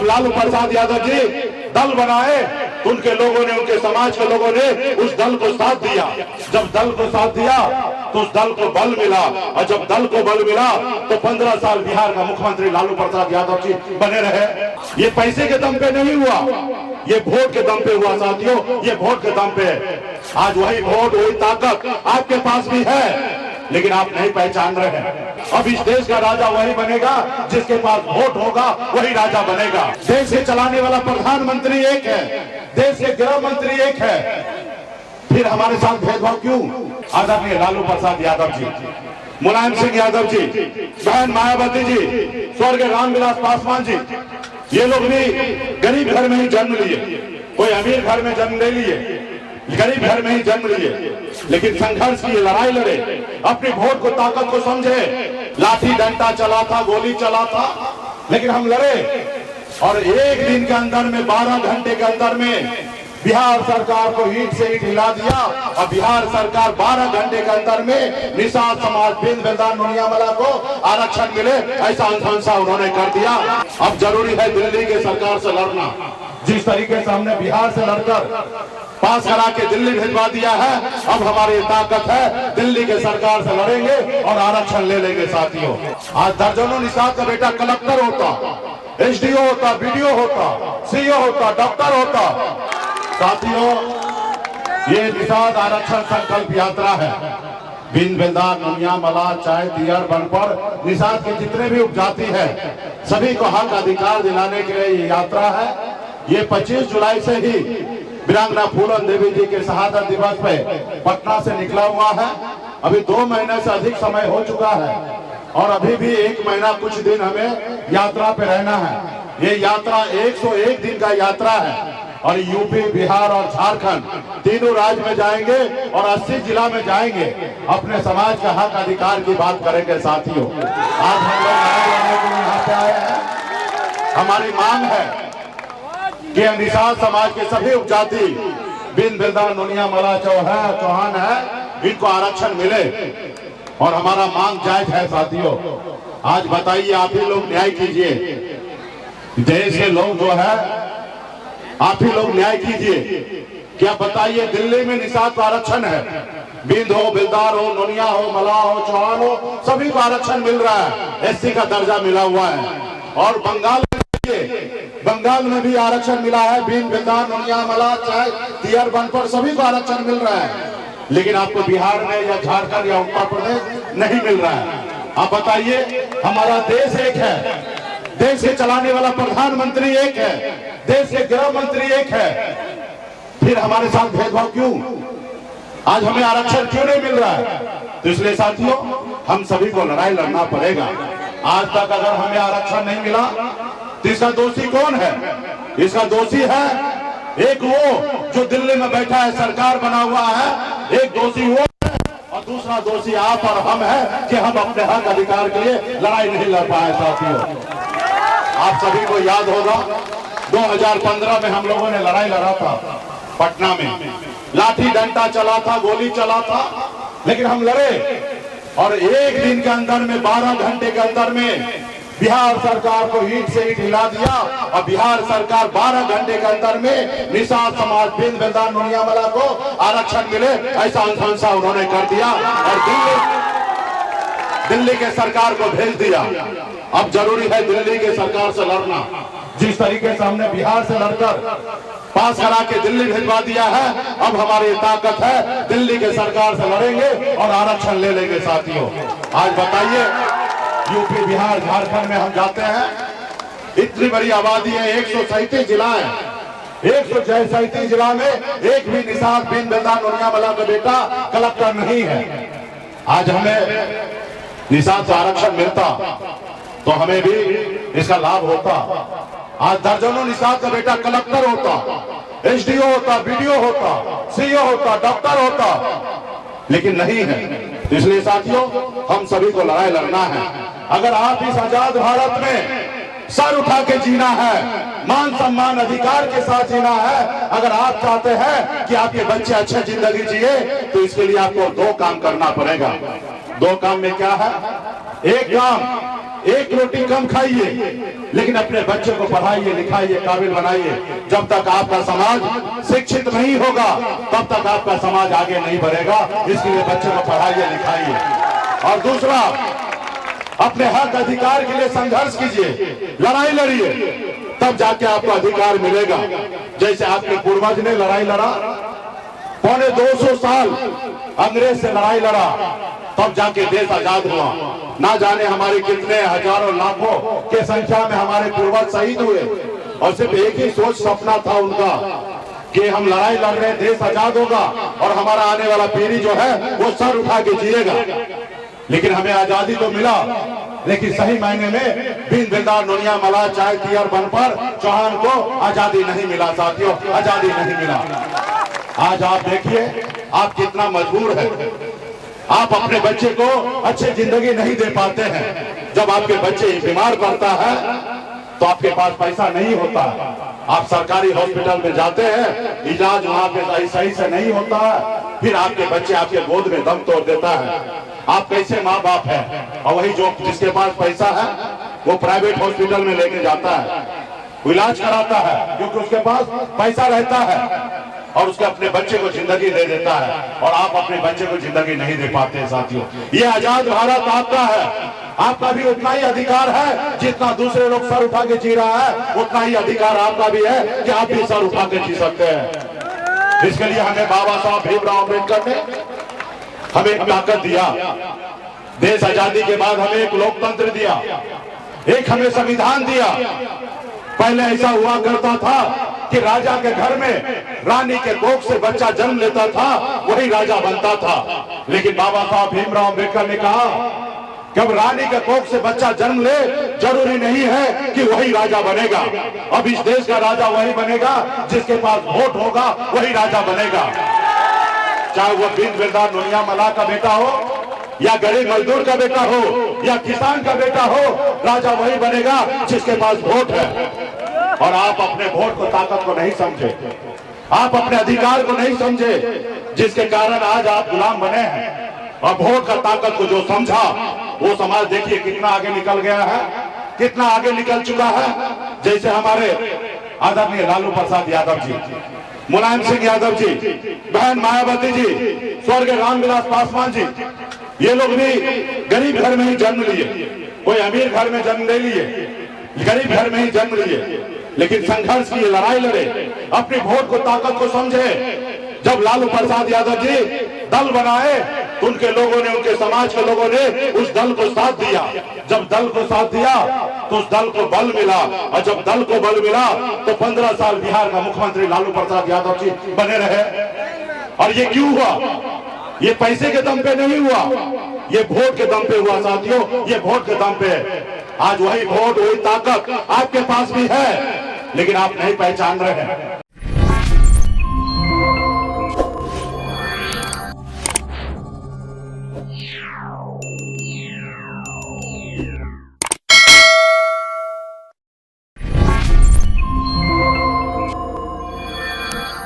जब लालू प्रसाद यादव जी दल बनाए तो उनके लोगों ने, उनके समाज के लोगों ने उस दल को साथ दिया। जब दल को साथ दिया तो उस दल को बल मिला, और जब दल को बल मिला तो 15 साल बिहार का मुख्यमंत्री लालू प्रसाद यादव जी बने रहे। ये पैसे के दम पे नहीं हुआ, ये वोट के दम पे हुआ साथियों, ये वोट के दम पे। आज वही वोट, वही ताकत आपके पास भी है, लेकिन आप नहीं पहचान रहे हैं। अब इस देश का राजा वही बनेगा जिसके पास वोट होगा, वही राजा बनेगा। देश के चलाने वाला प्रधानमंत्री एक है, देश के गृह मंत्री एक है, फिर हमारे साथ भेदभाव क्यों? आदरणीय लालू प्रसाद यादव जी, मुलायम सिंह यादव जी, बहन मायावती जी, स्वर्गीय रामविलास पासवान जी, ये लोग भी गरीब घर में ही जन्म लिए, कोई अमीर घर में जन्म नहीं लिए, गरीब घर में ही जन्म लिए, लेकिन संघर्ष की लड़ाई लड़े, अपनी वोट को, ताकत को समझे। लाठी डंडा चला था, गोली चला था, लेकिन हम लड़े, और एक दिन के अंदर में, 12 घंटे के अंदर में बिहार सरकार को ईंट से ईंट हिला दिया, और बिहार सरकार 12 घंटे के अंदर में निषाद समाज, बिंद बेलदार नोनियामला को आरक्षण मिले, ऐसा अनुशंसा उन्होंने कर दिया। अब जरूरी है दिल्ली के सरकार से लड़ना। जिस तरीके से हमने बिहार से लड़कर पास करा के दिल्ली भिजवा दिया है, अब हमारी ताकत है दिल्ली के सरकार से लड़ेंगे और आरक्षण ले लेंगे साथियों। आज दर्जनों निषाद का बेटा कलेक्टर होता, एसडीओ होता, बीडीओ होता, सीईओ होता, डॉक्टर होता। साथियों, ये निषाद आरक्षण संकल्प यात्रा है। बिंद बेलदार, नोनियामला, चाहे दियर, बनपड़, निषाद के जितने भी उपजाति है, सभी को हक अधिकार दिलाने के लिए ये यात्रा है। ये 25 जुलाई से ही वीरांगना फूलन देवी जी के शहादत दिवस पे पटना से निकला हुआ है। अभी 2 महीने से अधिक समय हो चुका है, और अभी भी 1 महीना कुछ दिन हमें यात्रा पे रहना है। ये यात्रा 101 दिन का यात्रा है, और यूपी, बिहार और झारखंड तीनों राज्य में जाएंगे और 80 जिला में जाएंगे, अपने समाज का हक अधिकार की बात करेंगे साथियों। आज हम लोग यहाँ पे आए हैं। हमारी मांग है कि निषाद समाज के सभी उपजाति, बिंद बेलदार, नोनियामला, चौहान है, इनको आरक्षण मिले, और हमारा मांग जायज है साथियों। आज बताइए, आप ही लोग न्याय कीजिए, देश के लोग जो है, आप ही लोग न्याय कीजिए। क्या बताइए, दिल्ली में निषाद को आरक्षण है, बिंद हो, बेलदार हो, नोनिया हो, मला हो, चौहान हो, सभी को आरक्षण मिल रहा है, एससी का दर्जा मिला हुआ है। और बंगाल में भी आरक्षण मिला है, बिंद बेलदार, नोनियामला, चाहे दियर, बनपड़, सभी को आरक्षण मिल रहा है, लेकिन आपको बिहार में या झारखंड या उत्तर प्रदेश नहीं मिल रहा है। आप बताइए, हमारा देश एक है, देश के चलाने वाला प्रधानमंत्री एक है, देश के गृह मंत्री एक है, फिर हमारे साथ भेदभाव क्यों? आज हमें आरक्षण क्यों नहीं मिल रहा है? तो इसलिए साथियों, हम सभी को लड़ाई लड़ना पड़ेगा। आज तक अगर हमें आरक्षण नहीं मिला तो इसका दोषी कौन है? इसका दोषी है एक वो जो दिल्ली में बैठा है, सरकार बना हुआ है, एक दोषी वो है, और दूसरा दोषी आप और हम है कि हम अपने हक अधिकार के लिए लड़ाई नहीं लड़ पाए साथियों। आप सभी को याद होगा, 2015 में हम लोगों ने लड़ाई लड़ा था पटना में, लाठी डंडा चला था, गोली चला था, लेकिन हम लड़े, और एक दिन के अंदर में, 12 घंटे के अंदर में बिहार सरकार को ईंट से ईंट हिला दिया, और बिहार सरकार 12 घंटे के अंदर में निषाद समाज, बिंद बेलदार, नोनियामला को आरक्षण मिले, ऐसा अनुशंसा उन्होंने कर दिया, और दिल्ली के सरकार को भेज दिया। अब जरूरी है दिल्ली के सरकार से लड़ना। जिस तरीके से हमने बिहार से लड़कर पास करा के दिल्ली भिजवा दिया है, अब हमारी ताकत है दिल्ली के सरकार से लड़ेंगे और आरक्षण ले लेंगे साथियों। आज बताइए, यूपी, बिहार, झारखंड में हम जाते हैं, इतनी बड़ी आबादी है, 137 जिला है, 137 जिला में एक भी निषाद, बिंद बेलदार, नोनियामला का बेटा कलेक्टर नहीं है। आज हमें निषाद से आरक्षण मिलता तो हमें भी इसका लाभ होता। आज दर्जनों निषाद का बेटा कलेक्टर होता, एसडीओ होता, बीडीओ होता, सीईओ होता, डॉक्टर होता, लेकिन नहीं है। तो इसलिए साथियों, हम सभी को लड़ाई लड़ना है। अगर आप इस आजाद भारत में सर उठा के जीना है, मान सम्मान अधिकार के साथ जीना है, अगर आप चाहते हैं कि आपके बच्चे अच्छी जिंदगी जिए, तो इसके लिए आपको 2 काम करना पड़ेगा। 2 काम में क्या है? एक काम एक रोटी कम खाइए, लेकिन अपने बच्चे को पढ़ाइए, लिखाइए, काबिल बनाइए। जब तक आपका समाज शिक्षित नहीं होगा तब तक आपका समाज आगे नहीं बढ़ेगा। इसके लिए बच्चे को पढ़ाइए, लिखाइए। और दूसरा, अपने हक अधिकार के लिए संघर्ष कीजिए, लड़ाई लड़िए, तब जाके आपको अधिकार मिलेगा। जैसे आपके पूर्वज ने लड़ाई लड़ा, पौने 200 साल अंग्रेज से लड़ाई लड़ा, तब जाके देश आजाद हुआ। ना जाने हमारे कितने हजारों लाखों के संख्या में हमारे पूर्वज शहीद हुए, और सिर्फ एक ही सोच सपना था उनका कि हम लड़ाई लड़ रहे हैं, देश आजाद होगा और हमारा आने वाला पीढ़ी जो है वो सर उठा के जिएगा। लेकिन हमें आजादी तो मिला, लेकिन सही मायने में बिन दिलदार नुनिया मला चाय तियर बन पर चौहान को आजादी नहीं मिला। साथियों, आजादी नहीं मिला। आज आप देखिए आप कितना मजबूर है। आप अपने बच्चे को अच्छी जिंदगी नहीं दे पाते हैं। जब आपके बच्चे बीमार पड़ता है तो आपके पास पैसा नहीं होता। आप सरकारी हॉस्पिटल में जाते हैं, इलाज वहां पे सही से नहीं होता है, फिर आपके बच्चे आपके गोद में दम तोड़ देता है। आप कैसे माँ बाप हैं? और वही जो जिसके पास पैसा है वो प्राइवेट हॉस्पिटल में लेके जाता है, वो इलाज कराता है क्योंकि उसके पास पैसा रहता है, और उसके अपने बच्चे को जिंदगी दे देता है। और आप अपने बच्चे को जिंदगी नहीं दे पाते। साथियों, ये आजाद भारत आपका है, आपका भी उतना ही अधिकार है जितना दूसरे लोग सर उठा के जी रहा है, उतना ही अधिकार आपका भी है कि आप भी सर उठा के जी सकते हैं। इसके लिए हमें बाबा साहब भीमराव अम्बेडकर ने हमें एक ताकत दिया। देश आजादी के बाद हमें एक लोकतंत्र दिया, एक हमें संविधान दिया। पहले ऐसा हुआ करता था कि राजा के घर में रानी के कोख से बच्चा जन्म लेता था, वही राजा बनता था। लेकिन बाबा साहब भीमराव अम्बेडकर ने कहा कि अब रानी के कोख से बच्चा जन्म ले, जरूरी नहीं है कि वही राजा बनेगा। अब इस देश का राजा वही बनेगा जिसके पास वोट होगा, वही राजा बनेगा। चाहे वो बिन दिलदार नुनिया मला का बेटा हो, या गरीब मजदूर का बेटा हो, या किसान का बेटा हो, राजा वही बनेगा जिसके पास वोट है। और आप अपने वोट को ताकत को नहीं समझे, आप अपने अधिकार को नहीं समझे, जिसके कारण आज आप गुलाम बने हैं। और वोट का ताकत को जो समझा, वो समाज देखिए कितना आगे निकल गया है, कितना आगे निकल चुका है। जैसे हमारे आदरणीय लालू प्रसाद यादव जी, मुलायम सिंह यादव जी, बहन मायावती जी, स्वर्गीय रामविलास पासवान जी, ये लोग भी गरीब घर में ही जन्म लिए। कोई अमीर घर में जन्म ले लिए, गरीब घर में ही जन्म लिए, लेकिन संघर्ष किए, लड़ाई लड़े, अपनी वोट को ताकत को समझे। जब लालू प्रसाद यादव जी दल बनाए तो उनके लोगों ने, उनके समाज के लोगों ने उस दल को साथ दिया। जब दल को साथ दिया तो उस दल को बल मिला, और जब दल को बल मिला तो 15 साल बिहार का मुख्यमंत्री लालू प्रसाद यादव जी बने रहे। और ये क्यों हुआ? ये पैसे के दम पे नहीं हुआ, ये वोट के दम पे हुआ। साथियों, ये वोट के दम पे। आज वही वोट, वही ताकत आपके पास भी है, लेकिन आप नहीं पहचान रहे हैं।